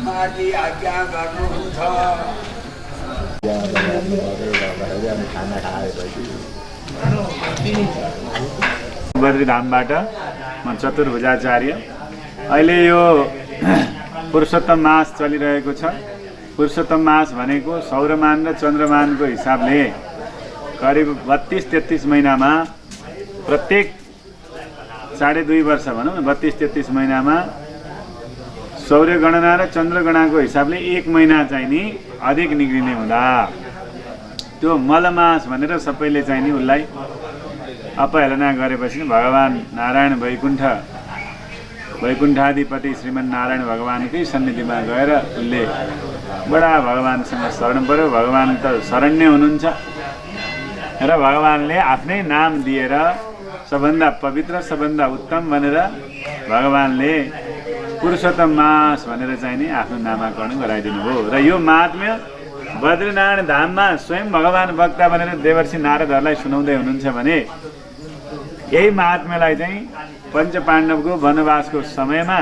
माथि आज्ञा गर्नुहुन्छ। बद्रीधामबाट म चतुर्भुजाचार्य। अहिले यो पुरुषोत्तम मास चलिरहेको छ। पुरुषोत्तम मास भनेको सौरमान र चन्द्रमानको हिसाबले करिब 32-33 महिनामा प्रत्येक 2.5 वर्ष भनौँ न 32-33 महिनामा सौर्य गणना र चन्द्र गणनाको हिसाबले 1 महिना चाहिँ नि अधिक निग्रिने हुँदा त्यो मलमास भनेर सबैले चाहिँ नि उसलाई अपहेलना गरेपछि भगवान नारायण वैकुण्ठाधिपति श्रीमन्नारायण भगवानकै सन्निधिमा गएर उसले बडा भगवानसँग शरण पर्यो। भगवान त शरण्य हुनुहुन्छ र भगवानले आफ्नै नाम दिएर सबभन्दा पवित्र सबभन्दा उत्तम भनेर भगवानले पुरुषोत्तम मास भनेर चाहिँ नि आफ्नो नामाकरण गराइदिनु हो। र यो महात्म्य बद्रीनारायण धाममा स्वयं भगवान वक्ता भनेर देवर्षि नारदहरूलाई सुनाउँदै हुनुहुन्छ भने यही महात्म्यलाई चाहिँ पञ्चपाण्डवको वनवासको समयमा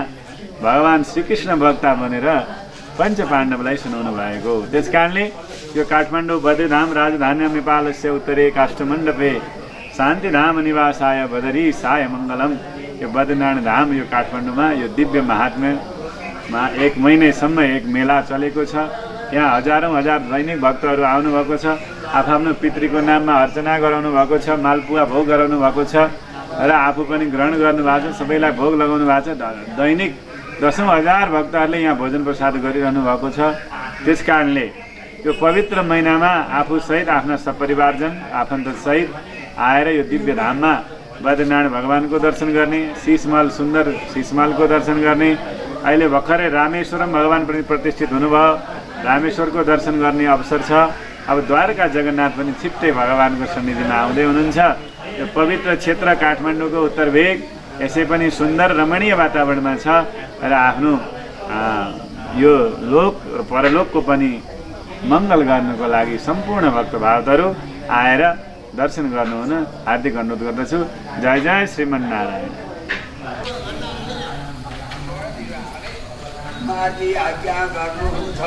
भगवान श्रीकृष्ण वक्ता भनेर पञ्चपाण्डवलाई सुनाउनु भएको। त्यस कारणले यो काठमाडौँ बद्रीधाम राजधानी नेपालस्य उत्तरे काष्ठमण्डपे शान्तिधाम निवासाय बदरी साय मङ्गलम। यो बद्रीनारायण धाम यो काठमाडौँमा यो दिव्य महात्म्यमा 1 महिनासम्म एक मेला चलेको छ। यहाँ हजारौँ हजार दैनिक भक्तहरू आउनुभएको छ। आफ्नो पितृको नाममा अर्चना गराउनु भएको छ, मालपुवा भोग गराउनु भएको छ र आफू पनि ग्रहण गर्नुभएको छ, सबैलाई भोग लगाउनु भएको छ। दैनिक 10,000 भक्तहरूले यहाँ भोजन प्रसाद गरिरहनु भएको छ। त्यस कारणले त्यो पवित्र महिनामा आफूसहित आफ्ना सपरिवारजन आफन्तसहित आएर यो दिव्य धाममा बद्रीनारायण भगवानको दर्शन गर्ने, शीशमहल सुन्दर शीशमहलको दर्शन गर्ने। अहिले भर्खरै रामेश्वरम भगवान पनि प्रतिष्ठित हुनुभयो, रामेश्वरको दर्शन गर्ने अवसर छ। अब द्वारका जगन्नाथ पनि छिट्टै भगवानको सन्निधिमा आउँदै हुनुहुन्छ। यो पवित्र क्षेत्र काठमाडौँको उत्तर भेग यसै पनि सुन्दर रमणीय वातावरणमा छ र आफ्नो यो लोक र परलोकको पनि मङ्गल गर्नको लागि सम्पूर्ण भक्तभावहरू आएर दर्शन गर्नुहुन हार्दिक अनुरोध गर्दछु। जय जय श्रीमन्नारायण। माथि आज्ञा गर्नुहुन्छ।